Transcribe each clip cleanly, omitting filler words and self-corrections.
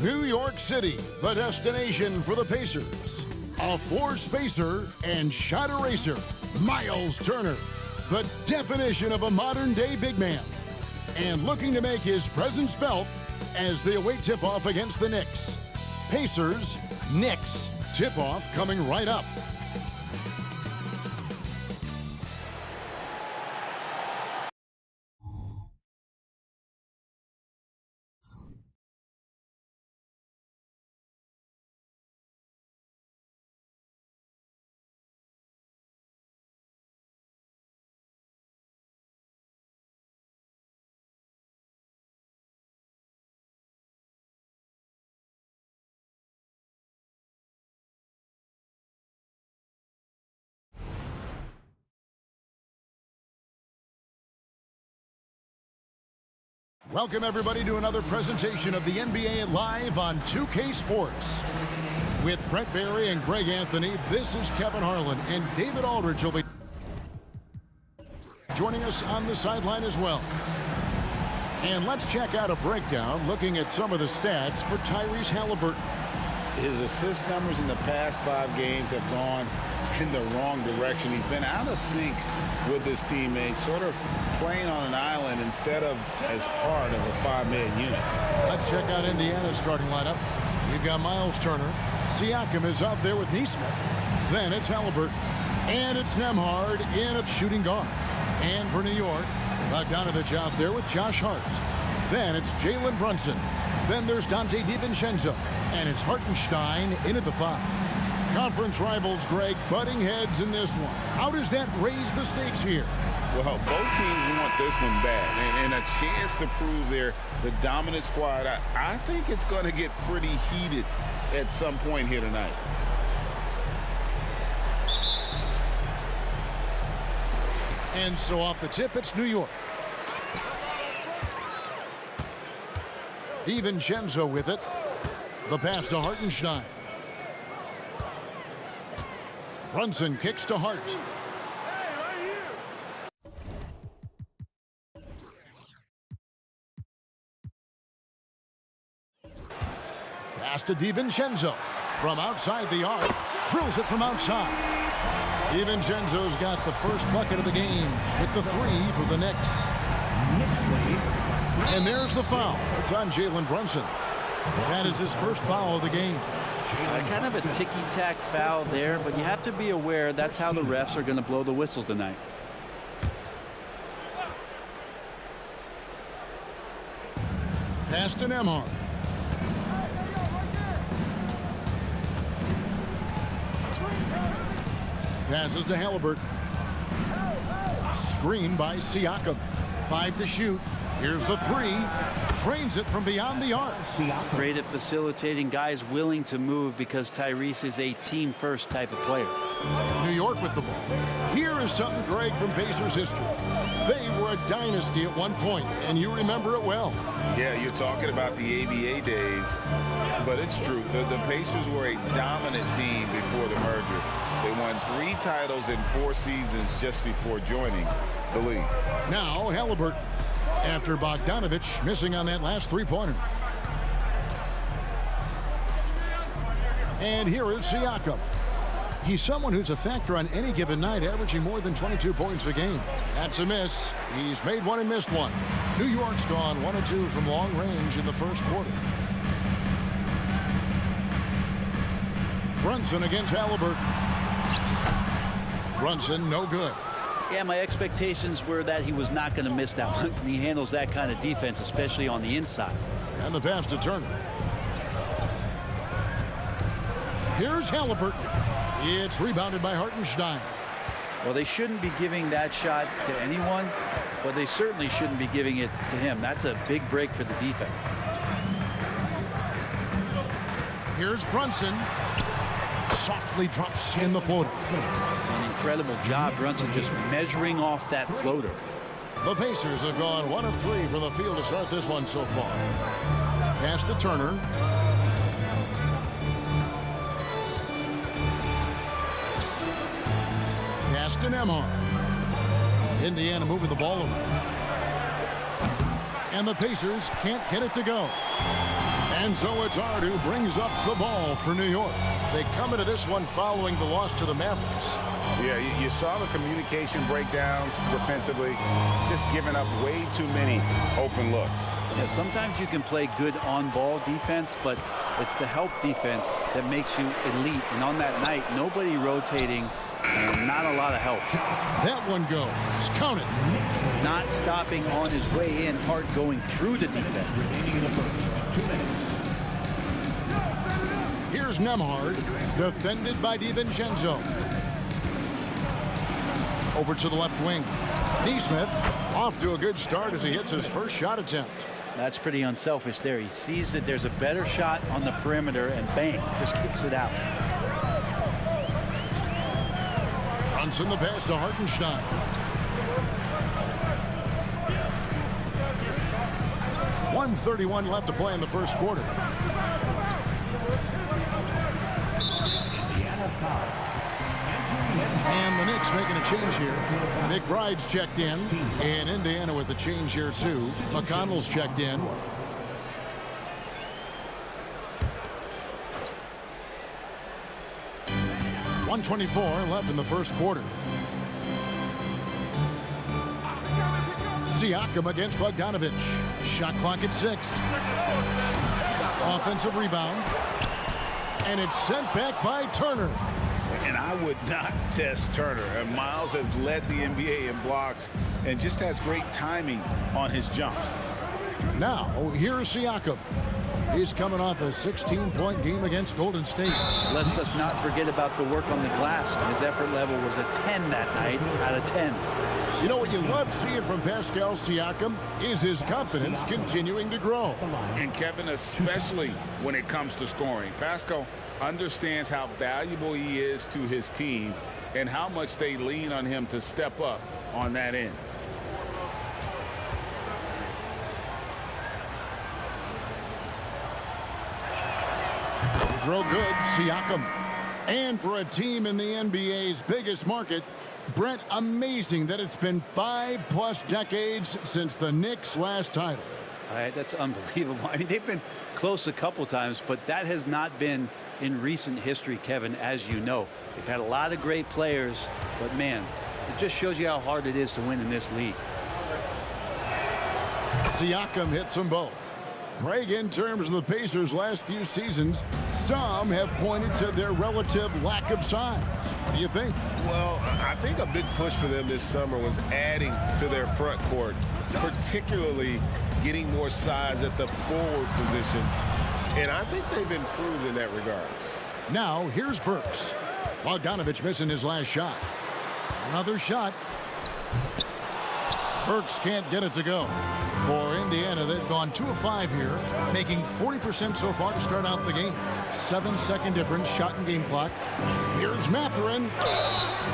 New York City, the destination for the Pacers. A four-spacer and shot eraser, Miles Turner, the definition of a modern-day big man. And looking to make his presence felt as they await tip-off against the Knicks. Pacers, Knicks, tip-off coming right up. Welcome, everybody, to another presentation of the NBA Live on 2K Sports. With Brent Barry and Greg Anthony, this is Kevin Harlan, and David Aldridge will be joining us on the sideline as well. And let's check out a breakdown looking at some of the stats for Tyrese Halliburton. His assist numbers in the past 5 games have gone in the wrong direction. He's been out of sync with his teammates, sort of playing on an island instead of as part of a 5-man unit. Let's check out Indiana's starting lineup. We've got Miles Turner. Siakam is out there with Nesmith. Then it's Halliburton. And it's Nembhard in a shooting guard. And for New York, Bogdanovich out there with Josh Hart. Then it's Jalen Brunson. Then there's Dante DiVincenzo. And it's Hartenstein in at the 5. Conference rivals, Greg, butting heads in this one. How does that raise the stakes here? Well, both teams want this one bad, and a chance to prove they're the dominant squad. I think it's going to get pretty heated at some point here tonight. And so off the tip, it's New York. DiVincenzo with it. The pass to Hartenstein. Brunson kicks to Hart. Pass to DiVincenzo. From outside the arc. Drills it from outside. DiVincenzo's got the first bucket of the game with the 3 for the Knicks. And there's the foul. It's on Jalen Brunson. That is his first foul of the game. Kind of a ticky-tack foul there, but you have to be aware that's how the refs are going to blow the whistle tonight. Pass to Nembhard. Passes to Halliburton. Screen by Siakam. 5 to shoot. Here's the 3. Trains it from beyond the arc. Great at facilitating guys willing to move because Tyrese is a team-first type of player. New York with the ball. Here is something, Greg, from Pacers history. They were a dynasty at one point, and you remember it well. Yeah, you're talking about the ABA days, but it's true. The Pacers were a dominant team before the merger. They won 3 titles in 4 seasons just before joining the league. Now, Halliburton. After Bogdanovich missing on that last 3-pointer. And here is Siakam. He's someone who's a factor on any given night, averaging more than 22 points a game. That's a miss. He's made one and missed one. New York's gone 1 of 2 from long range in the first quarter. Brunson against Halliburton. Brunson, no good. Yeah, my expectations were that he was not going to miss that one. He handles that kind of defense, especially on the inside. And the pass to Turner. Here's Halliburton. It's rebounded by Hartenstein. Well, they shouldn't be giving that shot to anyone, but they certainly shouldn't be giving it to him. That's a big break for the defense. Here's Brunson. Softly drops in the floater. An incredible job, Brunson, just measuring off that floater. The Pacers have gone 1 of 3 from the field to start this one so far. Pass to Turner. Pass to Nembhard. Indiana moving the ball around. And the Pacers can't get it to go. And so it's Ard who brings up the ball for New York. They come into this one following the loss to the Mavericks. Yeah, you saw the communication breakdowns defensively, just giving up way too many open looks. Yeah, sometimes you can play good on-ball defense, but it's the help defense that makes you elite. And on that night, nobody rotating and not a lot of help. That one goes. Count it. Not stopping on his way in, Hart going through the defense. Here's Nemhard, defended by DiVincenzo. Over to the left wing. Neesmith off to a good start as he hits his first shot attempt. That's pretty unselfish there. He sees that there's a better shot on the perimeter and bang, just kicks it out. Brunson the pass to Hartenstein. .131 left to play in the first quarter. And the Knicks making a change here. McBride's checked in. And Indiana with a change here, too. McConnell's checked in. .124 left in the first quarter. Siakam against Bogdanovic. Shot clock at 6. Offensive rebound. And it's sent back by Turner. And I would not test Turner. And Miles has led the NBA in blocks and just has great timing on his jumps. Now, here's Siakam. He's coming off a 16-point game against Golden State. Let's just not forget about the work on the glass. His effort level was a 10 that night out of 10. You know what you love seeing from Pascal Siakam is his confidence continuing to grow. And Kevin, especially when it comes to scoring. Pascal understands how valuable he is to his team and how much they lean on him to step up on that end. Throw good, Siakam. And for a team in the NBA's biggest market, Brent, amazing that it's been 5+ decades since the Knicks' last title. That's unbelievable. I mean, they've been close a couple times, but that has not been in recent history, Kevin, as you know. They've had a lot of great players, but man, it just shows you how hard it is to win in this league. Siakam hits them both. Craig, in terms of the Pacers' last few seasons, some have pointed to their relative lack of size. What do you think? Well, I think a big push for them this summer was adding to their front court, particularly getting more size at the forward positions. And I think they've improved in that regard. Now, here's Burks. Bogdanovic missing his last shot. Another shot. Burks can't get it to go. For Indiana, they've gone 2 of 5 here, making 40% so far to start out the game. 7-second difference, shot and game clock. Here's Mathurin.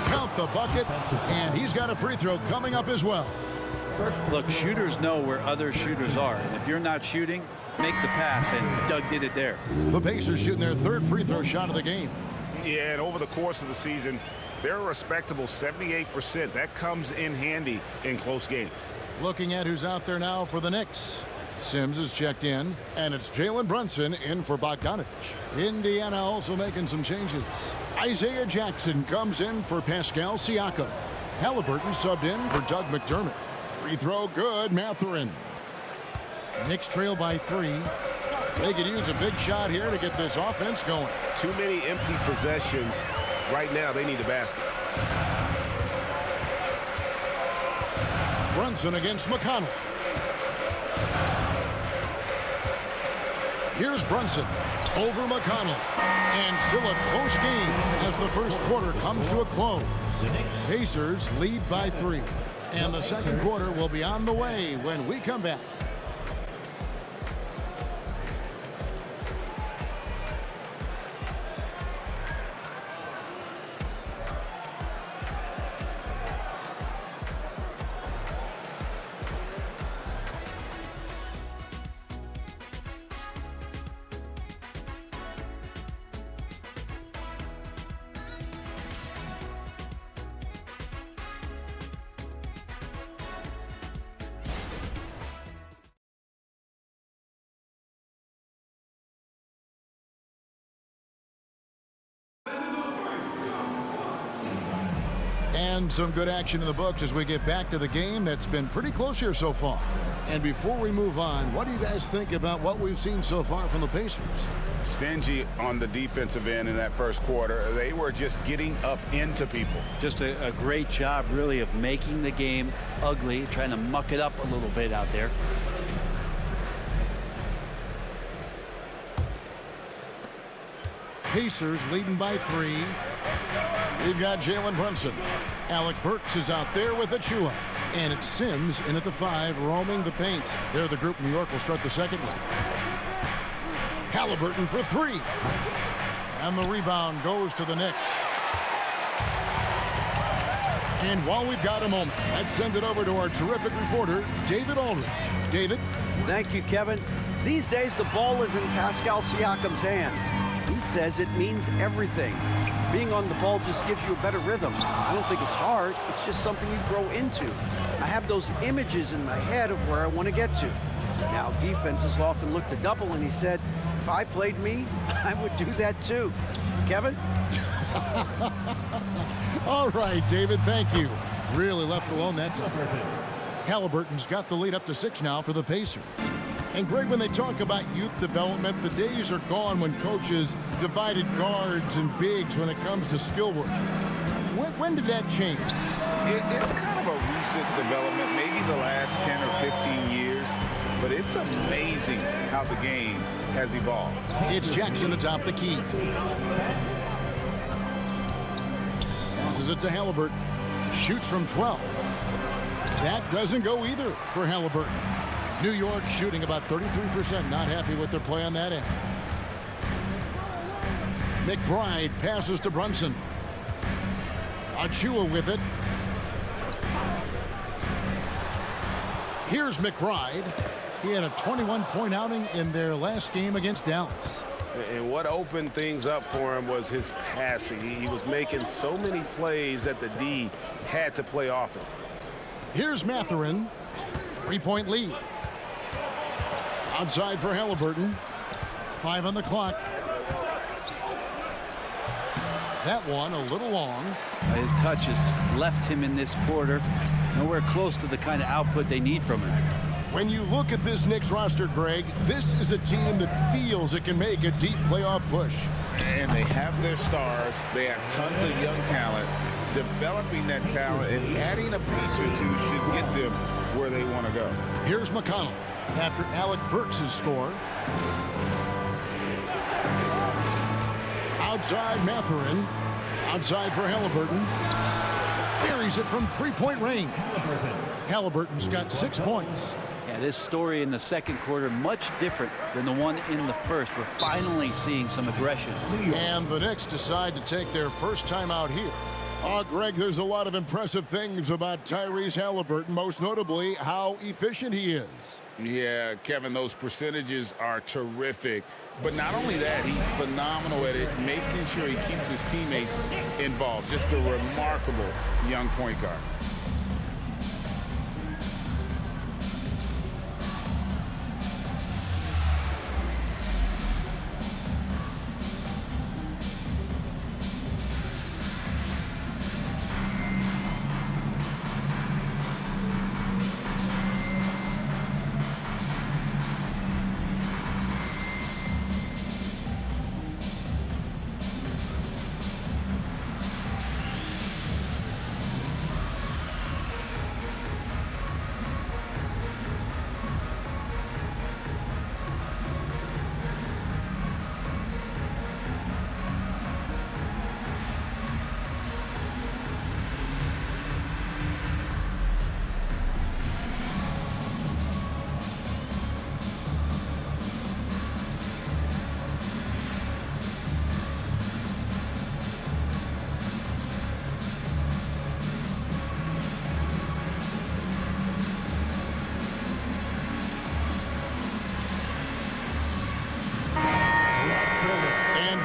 Count the bucket, and he's got a free throw coming up as well. Look, shooters know where other shooters are. And if you're not shooting, make the pass, and Doug did it there. The Pacers shooting their 3rd free throw shot of the game. Yeah, and over the course of the season, they're a respectable 78%. That comes in handy in close games. Looking at who's out there now for the Knicks. Sims is checked in, and it's Jalen Brunson in for Bogdanovic. Indiana also making some changes. Isaiah Jackson comes in for Pascal Siakam. Halliburton subbed in for Doug McDermott. Free throw good, Mathurin. Knicks trail by 3. They could use a big shot here to get this offense going. Too many empty possessions. Right now, they need a basket. Brunson against McConnell. Here's Brunson over McConnell. And still a close game as the first quarter comes to a close. Pacers lead by 3. And the second quarter will be on the way when we come back. And some good action in the books as we get back to the game that's been pretty close here so far. And before we move on, what do you guys think about what we've seen so far from the Pacers? Stingy on the defensive end in that first quarter. They were just getting up into people. Just a great job, really, of making the game ugly, trying to muck it up a little bit out there. Pacers leading by 3. We've got Jalen Brunson. Alec Burks is out there with Achua. And it's Sims in at the 5, roaming the paint. They're the group. New York will start the second one. Halliburton for 3. And the rebound goes to the Knicks. And while we've got a moment, let's send it over to our terrific reporter, David Aldridge. David? Thank you, Kevin. These days, the ball is in Pascal Siakam's hands. He says it means everything. Being on the ball just gives you a better rhythm. I don't think it's hard. It's just something you grow into. I have those images in my head of where I want to get to. Now, defenses often look to double, and he said, if I played me, I would do that too. Kevin? All right, David, thank you. Really left alone that time. Halliburton's got the lead up to 6 now for the Pacers. And Greg, when they talk about youth development, the days are gone when coaches divided guards and bigs when it comes to skill work. When did that change? It's kind of a recent development, maybe the last 10 or 15 years, but it's amazing how the game has evolved. It's Jackson atop the key. Passes it to Halliburton. Shoots from 12. That doesn't go either for Halliburton. New York shooting about 33%. Not happy with their play on that end. McBride passes to Brunson. Achua with it. Here's McBride. He had a 21-point outing in their last game against Dallas. And what opened things up for him was his passing. He was making so many plays that the D had to play off him. Here's Mathurin. 3-point lead. Outside for Halliburton. 5 on the clock. That one a little long. His touches left him in this quarter. Nowhere close to the kind of output they need from him. When you look at this Knicks roster, Greg, this is a team that feels it can make a deep playoff push. And they have their stars. They have tons of young talent. Developing that talent and adding a piece or two should get them where they want to go. Here's McConnell after Alec Burks' score. Outside Mathurin. Outside for Halliburton. Buries it from 3-point range. Halliburton's got 6 points. Yeah, this story in the second quarter much different than the one in the first. We're finally seeing some aggression. And the Knicks decide to take their first time out here. Greg, there's a lot of impressive things about Tyrese Halliburton, most notably how efficient he is. Yeah, Kevin, those percentages are terrific. But not only that, he's phenomenal at it, making sure he keeps his teammates involved. Just a remarkable young point guard.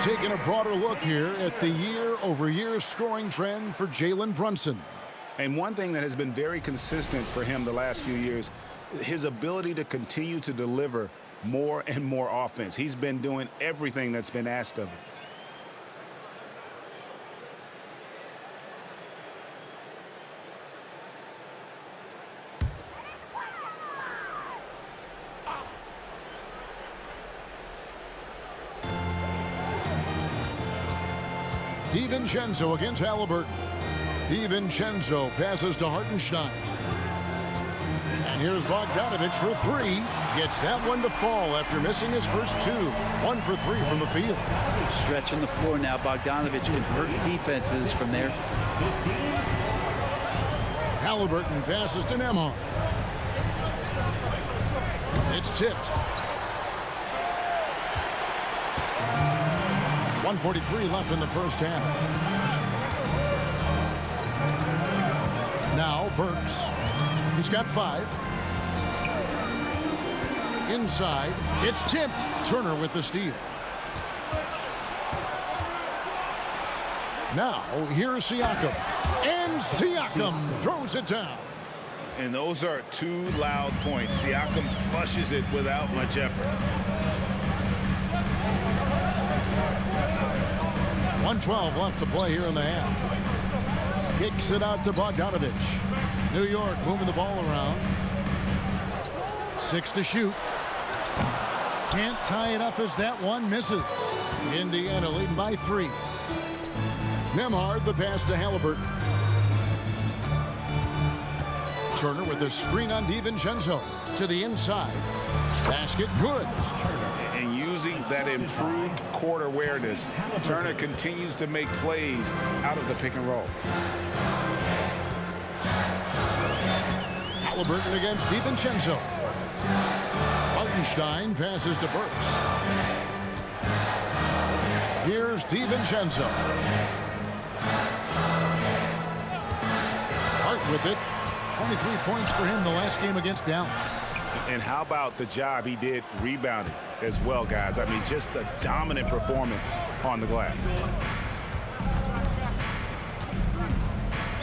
Taking a broader look here at the year-over-year scoring trend for Jalen Brunson. And one thing that has been very consistent for him the last few years, his ability to continue to deliver more and more offense. He's been doing everything that's been asked of him. DiVincenzo against Halliburton. DiVincenzo passes to Hartenstein. And here's Bogdanovich for three. Gets that one to fall after missing his first two. 1 for 3 from the field. Stretching the floor now. Bogdanovich can hurt defenses from there. Halliburton passes to Nembhard. It's tipped. 1:43 left in the first half. Now Burks. He's got 5. Inside. It's tipped. Turner with the steal. Now here's Siakam. And Siakam throws it down. And those are 2 loud points. Siakam flushes it without much effort. 1:12 left to play here in the half. Kicks it out to Bogdanovich. New York moving the ball around. 6 to shoot. Can't tie it up as that one misses. Indiana leading by 3. Nembhard the pass to Halliburton. Turner with a screen on DiVincenzo to the inside. Basket good. And using that improved court awareness, Turner continues to make plays out of the pick and roll. Halliburton against DiVincenzo. Hartenstein passes to Burks. Here's DiVincenzo. Hart with it. 23 points for him the last game against Dallas. And how about the job he did rebounding as well, guys? I mean, just a dominant performance on the glass.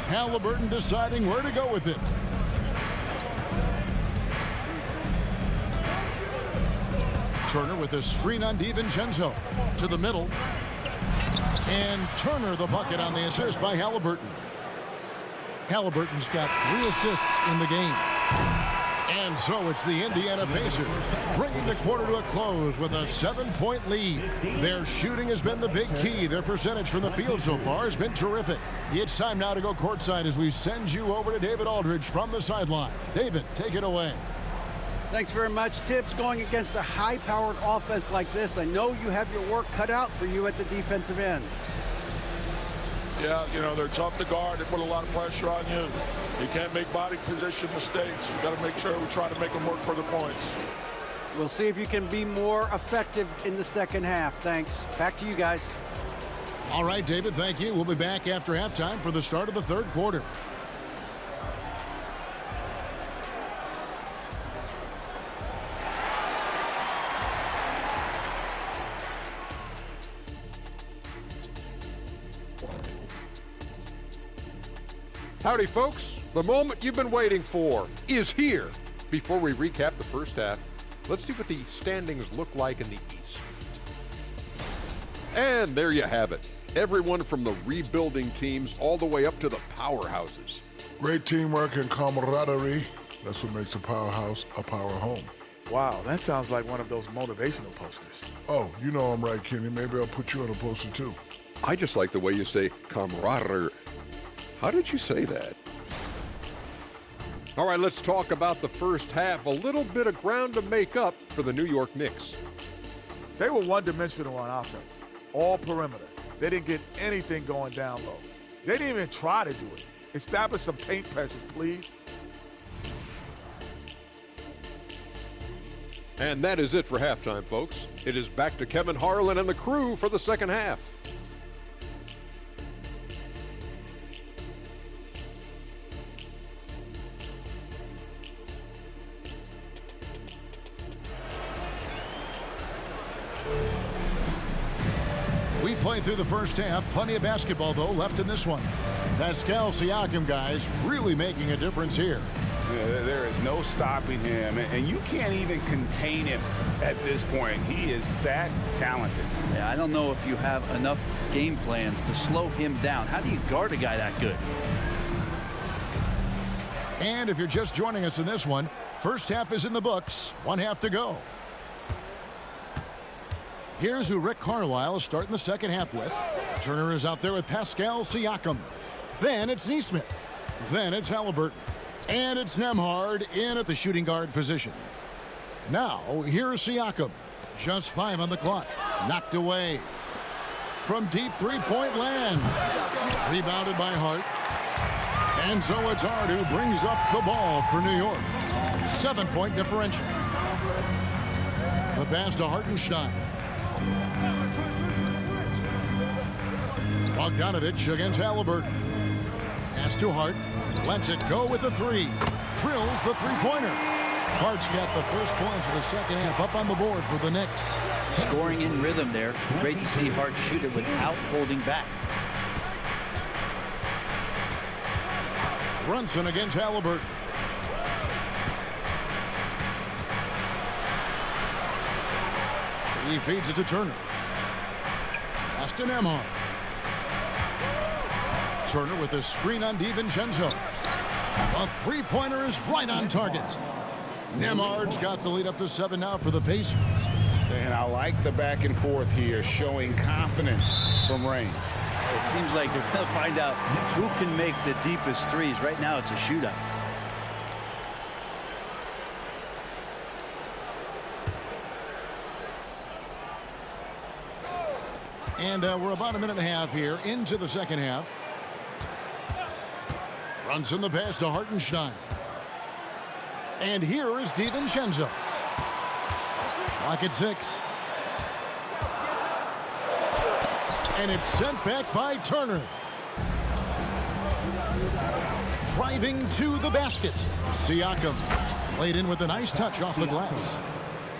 Halliburton deciding where to go with it. Turner with a screen on DiVincenzo to the middle. And Turner the bucket on the assist by Halliburton. Halliburton's got 3 assists in the game. And so it's the Indiana Pacers bringing the quarter to a close with a 7-point lead. Their shooting has been the big key. Their percentage from the field so far has been terrific. It's time now to go courtside as we send you over to David Aldridge from the sideline. David, take it away. Thanks very much, Tips. Going against a high-powered offense like this, I know you have your work cut out for you at the defensive end. Yeah, you know, they're tough to guard. They put a lot of pressure on you. You can't make body position mistakes. We've got to make sure we try to make them work for the points. We'll see if you can be more effective in the second half. Thanks. Back to you guys. All right, David, thank you. We'll be back after halftime for the start of the third quarter. Howdy, folks. The moment you've been waiting for is here. Before we recap the first half, let's see what the standings look like in the East. And there you have it. Everyone from the rebuilding teams all the way up to the powerhouses. Great teamwork and camaraderie. That's what makes a powerhouse a power home. Wow, that sounds like one of those motivational posters. Oh, you know I'm right, Kenny. Maybe I'll put you on a poster, too. I just like the way you say camaraderie. How did you say that? All right, let's talk about the first half. A little bit of ground to make up for the New York Knicks. They were one-dimensional on offense, all perimeter. They didn't get anything going down low. They didn't even try to do it. Establish some paint pressures, please. And that is it for halftime, folks. It is back to Kevin Harlan and the crew for the second half. We played through the first half. Plenty of basketball, though, left in this one. Pascal Siakam, guys, really making a difference here. There is no stopping him, and you can't even contain him at this point. He is that talented. Yeah, I don't know if you have enough game plans to slow him down. How do you guard a guy that good? And if you're just joining us in this one, first half is in the books. 1 half to go. Here's who Rick Carlisle is starting the second half with. Turner is out there with Pascal Siakam. Then it's Neesmith. Then it's Halliburton. And it's Nembhard in at the shooting guard position. Now, here's Siakam. Just 5 on the clock. Knocked away. From deep three-point land. Rebounded by Hart. And so it's Hart who brings up the ball for New York. 7-point differential. The pass to Hartenstein. Bogdanovich against Halliburton. Pass to Hart. Lets it go with the 3. Drills the three-pointer. Hart's got the first points of the second half up on the board for the Knicks. Scoring in rhythm there. Great to see Hart shoot it without holding back. Brunson against Halliburton. He feeds it to Turner. Pass to Nembhard. Turner with a screen on DiVincenzo. A three-pointer is right on target. Nembhard's got the lead up to 7 now for the Pacers. And I like the back and forth here, showing confidence from range. It seems like they're going to find out who can make the deepest threes. Right now, it's a shootout. And we're about a minute and a half here into the second half. Brunson the pass to Hartenstein. And here is DiVincenzo. Clock at 6. And it's sent back by Turner. Driving to the basket. Siakam laid in with a nice touch off the glass.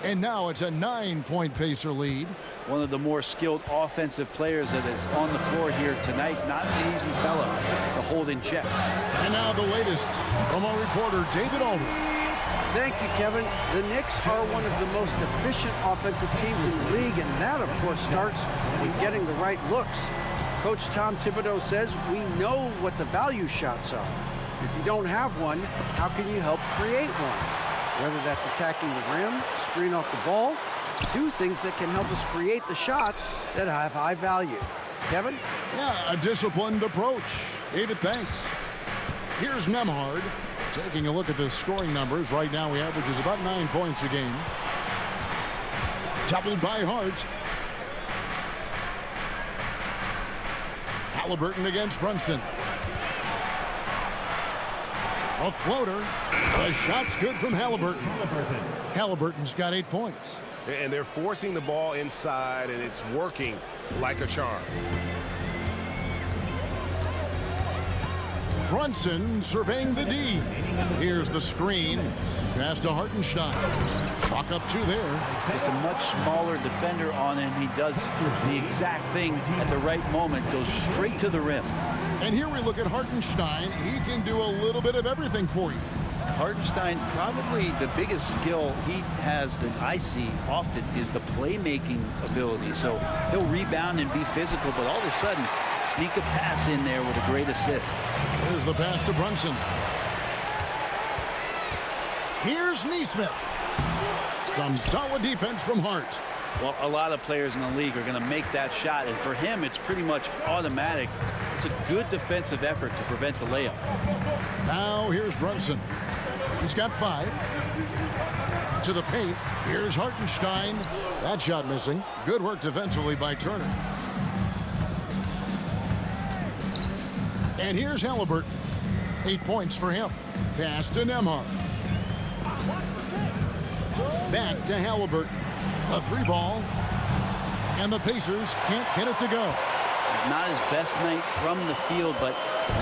And now it's a 9-point Pacer lead. One of the more skilled offensive players that is on the floor here tonight. Not an easy fellow to hold in check. And now the latest from our reporter, David Aldridge. Thank you, Kevin. The Knicks are one of the most efficient offensive teams in the league, and that, of course, starts with getting the right looks. Coach Tom Thibodeau says we know what the value shots are. If you don't have one, how can you help create one? Whether that's attacking the rim, screen off the ball, do things that can help us create the shots that have high value. Kevin? Yeah, a disciplined approach. David, thanks. Here's Nembhard. Taking a look at the scoring numbers, right now he averages about 9 points a game. Doubled by Hart. Halliburton against Brunson. A floater. The shot's good from Halliburton. Halliburton's got 8 points. And they're forcing the ball inside, and it's working like a charm. Brunson surveying the D. Here's the screen. Pass to Hartenstein. Chalk up 2 there. Just a much smaller defender on him. He does the exact thing at the right moment. Goes straight to the rim. And here we look at Hartenstein. He can do a little bit of everything for you. Hartenstein, probably the biggest skill he has that I see often is the playmaking ability. So he'll rebound and be physical, but all of a sudden, sneak a pass in there with a great assist. Here's the pass to Brunson. Here's Neesmith. Some solid defense from Hart. Well, a lot of players in the league are going to make that shot, and for him, it's pretty much automatic. It's a good defensive effort to prevent the layup. Now here's Brunson. He's got 5. To the paint. Here's Hartenstein. That shot missing. Good work defensively by Turner. And here's Halliburton. 8 points for him. Pass to Nembhard. Back to Halliburton. A 3-ball. And the Pacers can't get it to go. Not his best night from the field, but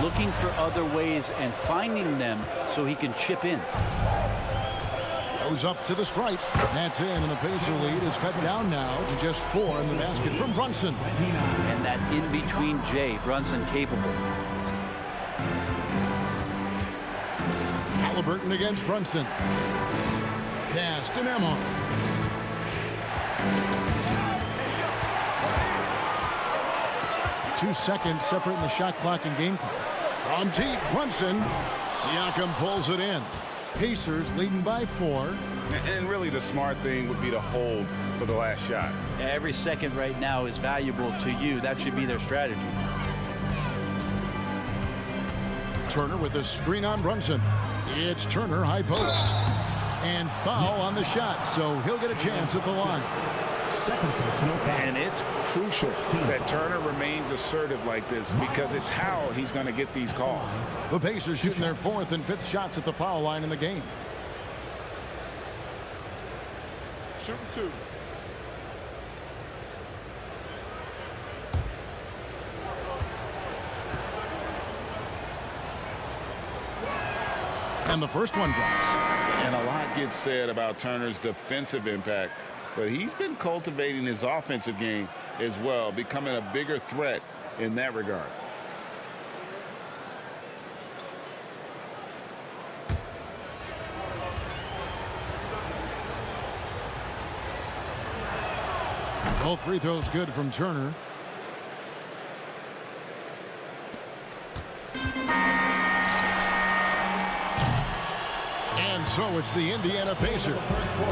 looking for other ways and finding them so he can chip in. Goes up to the stripe. That's in, and the Pacer lead is cut down now to just 4 in the basket from Brunson. And that in-between J, Brunson capable. Halliburton against Brunson. Pass to Nembhard. 2 seconds separating the shot clock and game clock. From deep, Brunson. Siakam pulls it in. Pacers leading by 4. And really the smart thing would be to hold for the last shot. Every second right now is valuable to you. That should be their strategy. Turner with a screen on Brunson. It's Turner, high post. And foul on the shot, so he'll get a chance at the line. And it's crucial that Turner remains assertive like this because it's how he's going to get these calls. The Pacers shooting their 4th and 5th shots at the foul line in the game. Shooting 2. And the first one drops. And a lot gets said about Turner's defensive impact, but he's been cultivating his offensive game as well, becoming a bigger threat in that regard. Both free throws good from Turner. And so it's the Indiana Pacers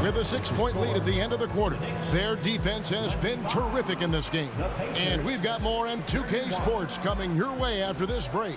with a 6-point lead at the end of the quarter. Their defense has been terrific in this game. And we've got more on 2K Sports coming your way after this break.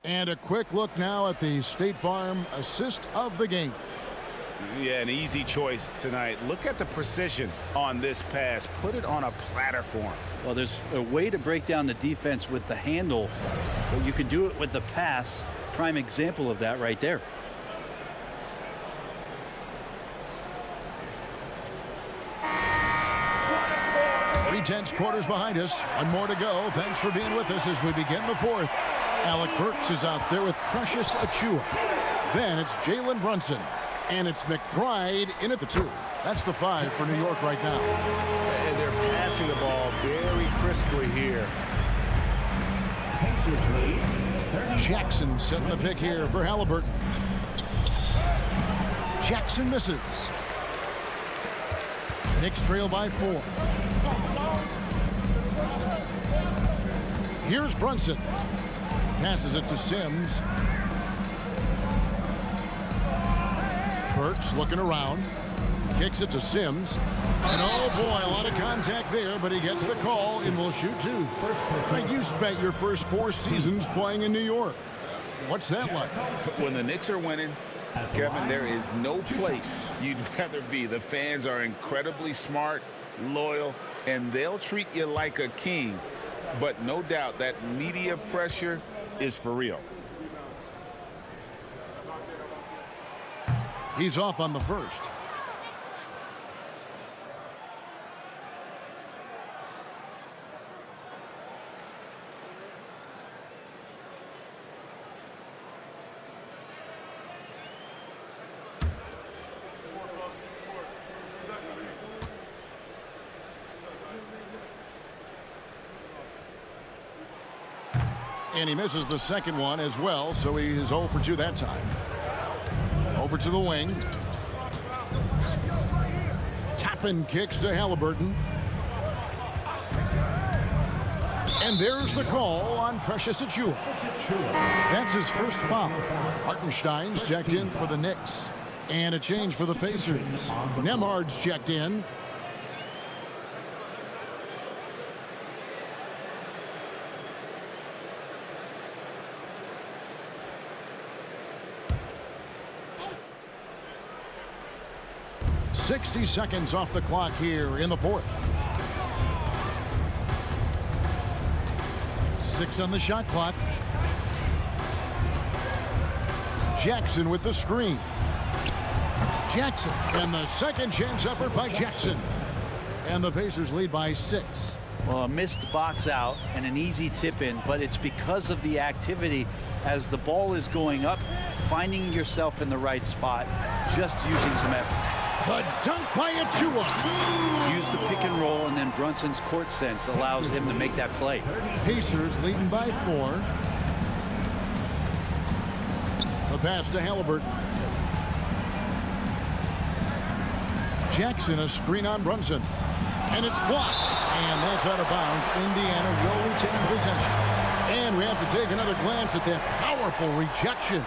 And a quick look now at the State Farm assist of the game. Yeah, an easy choice tonight. Look at the precision on this pass. Put it on a platter form. Well, there's a way to break down the defense with the handle, but you can do it with the pass. Prime example of that right there. Tense quarters behind us. One more to go. Thanks for being with us as we begin the 4th. Alec Burks is out there with Precious Achiuwa. Then it's Jalen Brunson. And it's McBride in at the 2. That's the 5 for New York right now. And they're passing the ball very crisply here. Jackson setting the pick here for Halliburton. Jackson misses. Knicks trail by 4. Here's Brunson. Passes it to Sims. Burks looking around. Kicks it to Sims. And oh boy, a lot of contact there, but he gets the call and will shoot 2. Now, you spent your first 4 seasons playing in New York. What's that like? When the Knicks are winning, Kevin, there is no place you'd rather be. The fans are incredibly smart, loyal, and they'll treat you like a king. But no doubt that media pressure is for real. He's off on the first. And he misses the second one as well, so he is 0 for 2 that time. Over to the wing. Tapping kicks to Halliburton. And there's the call on Precious Achiuwa. That's his first foul. Hartenstein's checked in for the Knicks. And a change for the Pacers. Nembhard's checked in. .60 seconds off the clock here in the 4th. 6 on the shot clock. Jackson with the screen. Jackson, and the second chance effort by Jackson. And the Pacers lead by 6. Well, a missed box out and an easy tip in, but it's because of the activity as the ball is going up, finding yourself in the right spot, just using some effort. The dunk by Achua. Use the pick and roll, and then Brunson's court sense allows him to make that play. Pacers leading by 4. The pass to Halliburton. Jackson, a screen on Brunson. And it's blocked. And that's out of bounds. Indiana will retain possession. And we have to take another glance at that powerful rejection.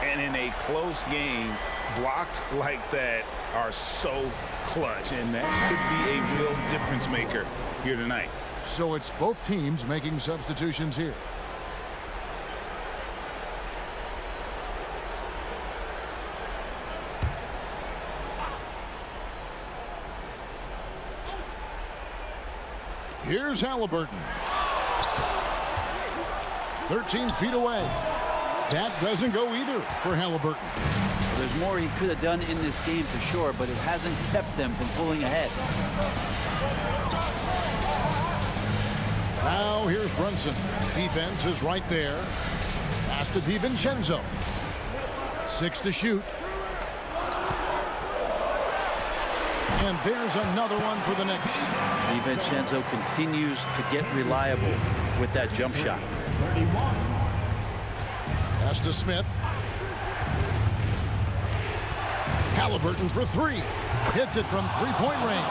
And in a close game, blocks like that are so clutch. And that could be a real difference maker here tonight. So it's both teams making substitutions here. Here's Halliburton. 13 feet away. That doesn't go either for Halliburton. Well, there's more he could have done in this game for sure, but it hasn't kept them from pulling ahead. Now here's Brunson. Defense is right there. Pass to DiVincenzo. 6 to shoot. And there's another one for the Knicks. DiVincenzo continues to get reliable with that jump shot. Pass to Smith. Halliburton for 3. Hits it from three-point range.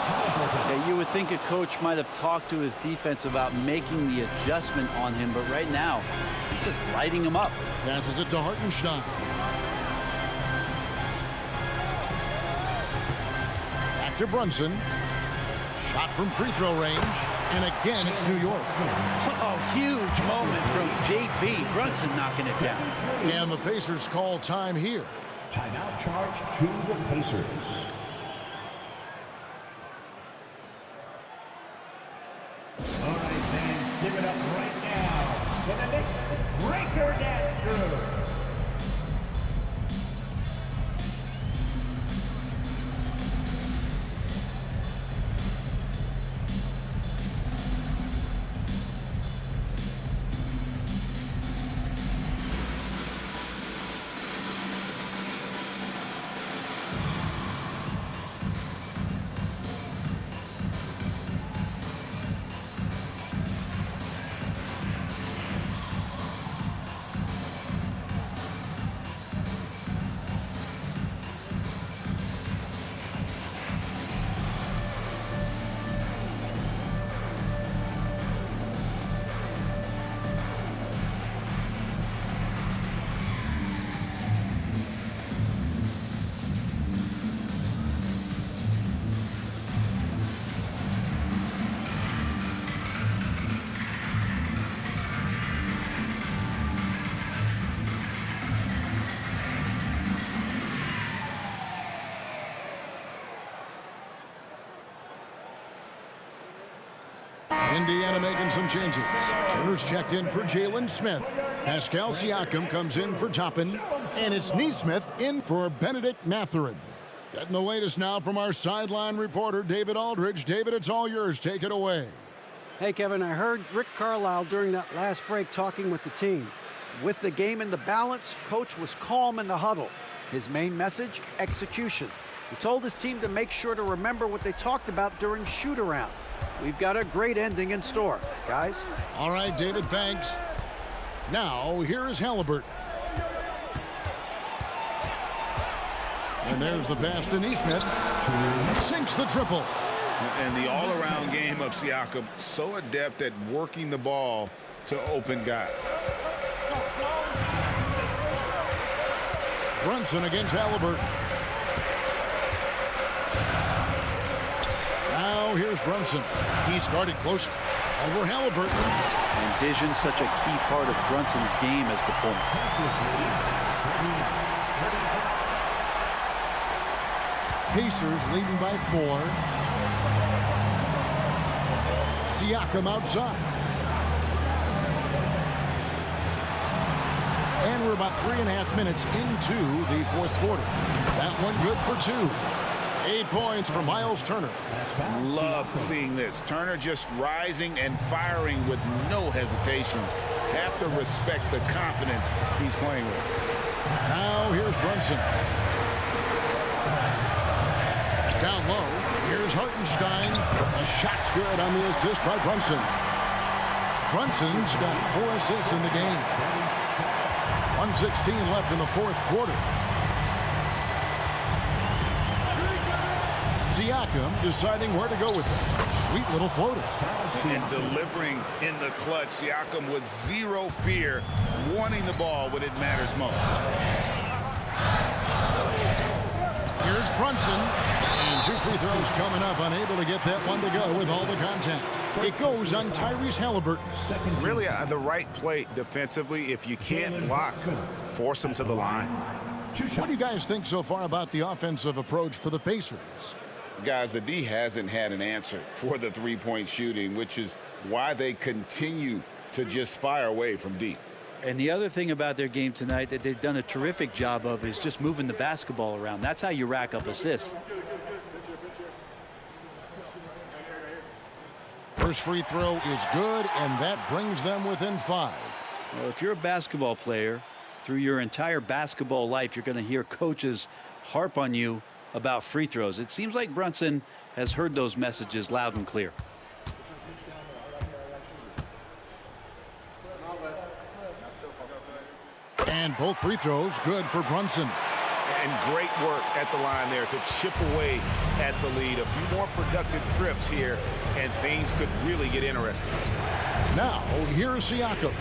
Yeah, you would think a coach might have talked to his defense about making the adjustment on him, but right now, he's just lighting him up. Passes it to Hartenstein. Back to Brunson. Shot from free throw range. And again, it's New York. Oh, huge moment from JB. Brunson knocking it down. And the Pacers call time here. Timeout charge to the Pacers. All right, fans, give it up right now for the Knicks breaker dancer. Indiana making some changes. Turner's checked in for Jalen Smith. Pascal Siakam comes in for Toppin. And it's Nesmith in for Benedict Mathurin. Getting the latest now from our sideline reporter, David Aldridge. David, it's all yours. Take it away. Hey, Kevin, I heard Rick Carlisle during that last break talking with the team. With the game in the balance, Coach was calm in the huddle. His main message, execution. He told his team to make sure to remember what they talked about during shoot-around. We've got a great ending in store, guys. All right, David, thanks. Now, here is Halliburton. And there's the pass to Nesmith. Sinks the triple. And the all-around game of Siakam, so adept at working the ball to open guys. Brunson against Halliburton. Now here's Brunson. He's guarded close over Halliburton. And Vision's such a key part of Brunson's game as the point. Pacers leading by 4. Siakam outside. And we're about 3.5 minutes into the fourth quarter. That one good for 2. 8 points for Miles Turner. Love seeing this. Turner just rising and firing with no hesitation. Have to respect the confidence he's playing with. Now here's Brunson. Down low, here's Hartenstein. A shot's good on the assist by Brunson. Brunson's got 4 assists in the game. 1:16 left in the fourth quarter. Siakam deciding where to go with it. Sweet little floater. And delivering in the clutch. Siakam with zero fear, wanting the ball when it matters most. Here's Brunson. And 2 free throws coming up. Unable to get that one to go with all the contact. It goes on Tyrese Halliburton. Really the right play defensively. If you can't block, force him to the line. What do you guys think so far about the offensive approach for the Pacers? Guys, the D hasn't had an answer for the three-point shooting, which is why they continue to just fire away from deep. And the other thing about their game tonight that they've done a terrific job of is just moving the basketball around. That's how you rack up assists. First free throw is good, and that brings them within 5. Well, if you're a basketball player, through your entire basketball life, you're going to hear coaches harp on you about free throws. It seems like Brunson has heard those messages loud and clear. And both free throws good for Brunson. And great work at the line there to chip away at the lead. A few more productive trips here, and things could really get interesting. Now, here's Siakam.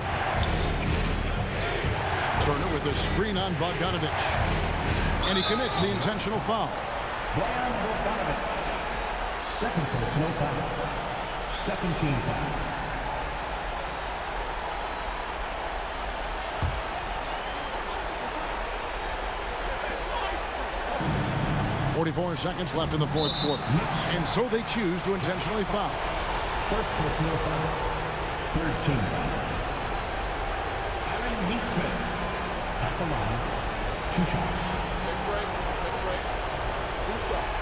Turner with a screen on Bogdanovich. And he commits the intentional foul. Bojan Bogdanovic. Second personal foul. Second team foul. .44 seconds left in the fourth quarter. And so they choose to intentionally foul. First personal foul. Third team foul. Aaron Neesmith at the line. 2 shots. Take a break. 2 shots.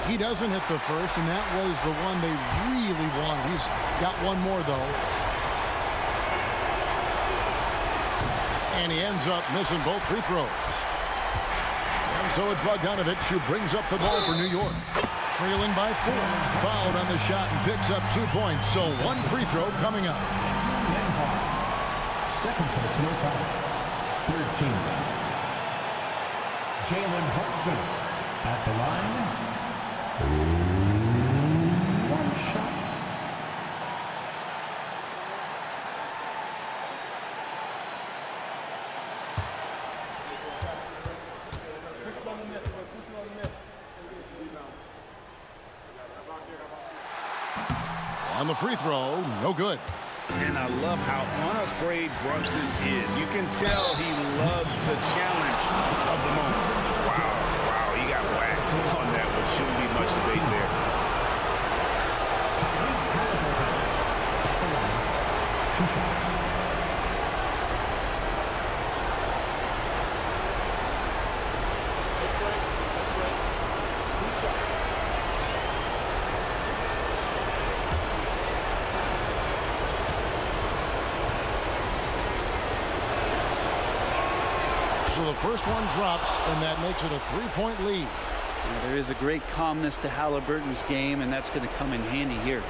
He doesn't hit the first, and that was the one they really wanted. He's got one more, though. And he ends up missing both free throws. And so it's Bogdanovich who brings up the ball for New York. Trailing by 4. Fouled on the shot and picks up 2 points. So 1 free throw coming up. Second personal foul. Third team foul. Jalen Hudson at the line. 1 shot. On the free throw, no good. And I love how unafraid Brunson is. You can tell he loves the challenge of the moment. Wow, he got whacked on that one. Shouldn't be much debate there. Two shots. So the first one drops, and that makes it a 3-point lead. Now, there is a great calmness to Halliburton's game, and that's going to come in handy here.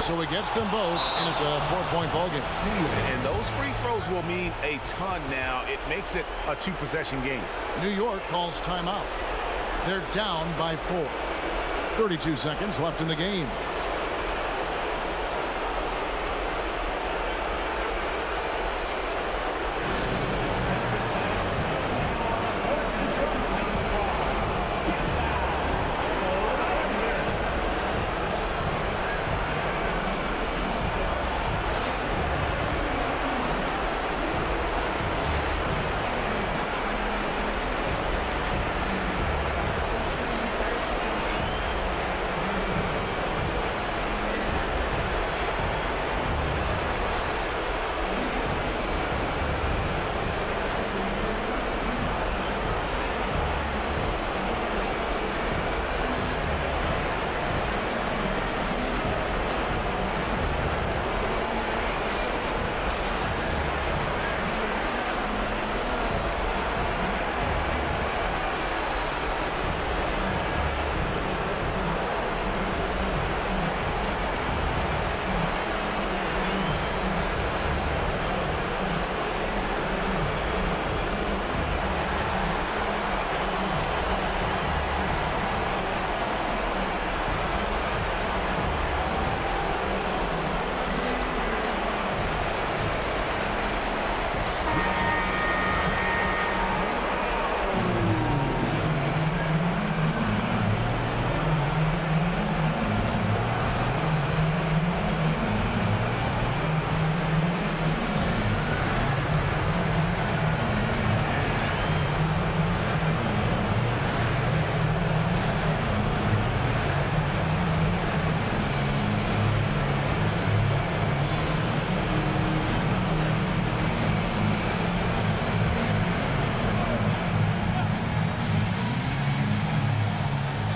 So he gets them both, and it's a 4-point ball game. And those free throws will mean a ton now. It makes it a 2-possession game. New York calls timeout. They're down by 4. 32 seconds left in the game.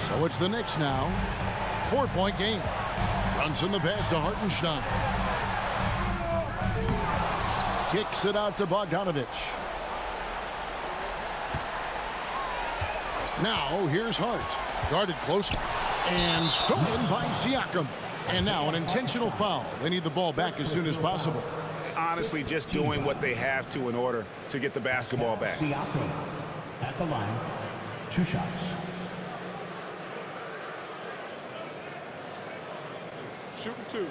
So it's the Knicks now. 4-point game. Runs in the pass to Hartenstein. Kicks it out to Bogdanovich. Now here's Hart. Guarded close and stolen by Siakam. And now an intentional foul. They need the ball back as soon as possible. Honestly, just doing what they have to in order to get the basketball back. Siakam at the line. 2 shots. Shooting 2.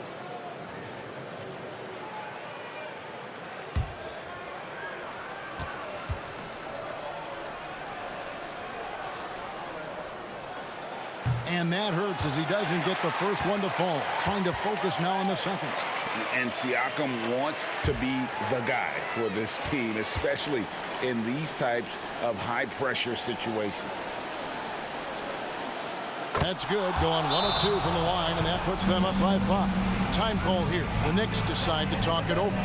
And that hurts as he doesn't get the first one to fall. Trying to focus now on the second. And Siakam wants to be the guy for this team, especially in these types of high-pressure situations. That's good. Going 1 of 2 from the line, and that puts them up by 5. Time call here. The Knicks decide to talk it over.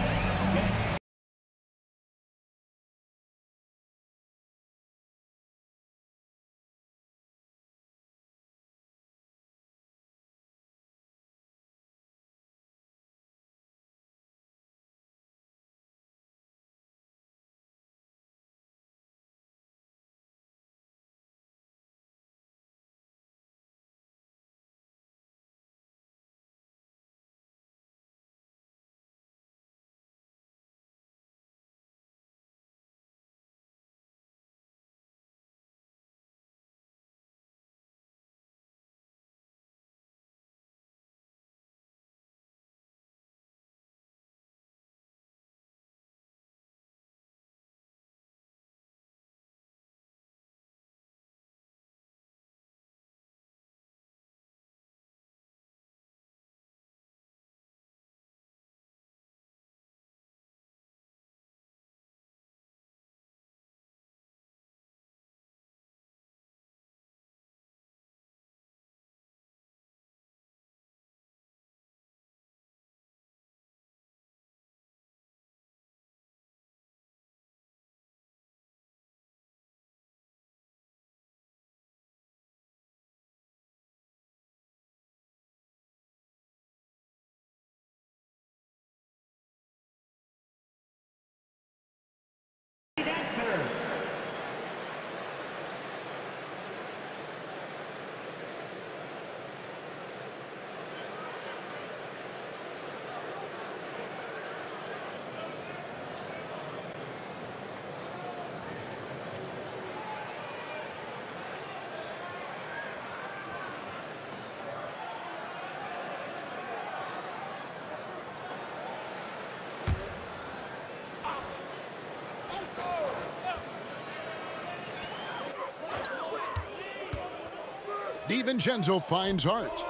DiVincenzo finds Hart.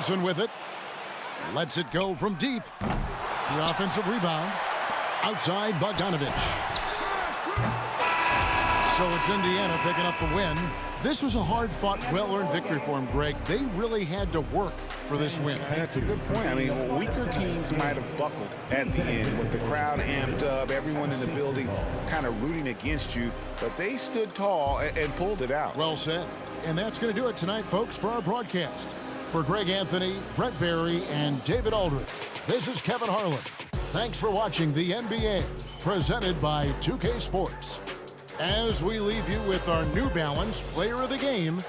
Johnson with it. Lets it go from deep. The offensive rebound. Outside Bogdanovich. So it's Indiana picking up the win. This was a hard-fought, well-earned victory for him, Greg. They really had to work for this win. That's a good point. I mean, weaker teams might have buckled at the end with the crowd amped up, everyone in the building kind of rooting against you, but they stood tall and pulled it out. Well said. And that's going to do it tonight, folks, for our broadcast. For Greg Anthony, Brett Barry, and David Aldridge, this is Kevin Harlan. Thanks for watching the NBA, presented by 2K Sports. As we leave you with our New Balance Player of the Game,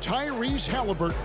Tyrese Halliburton.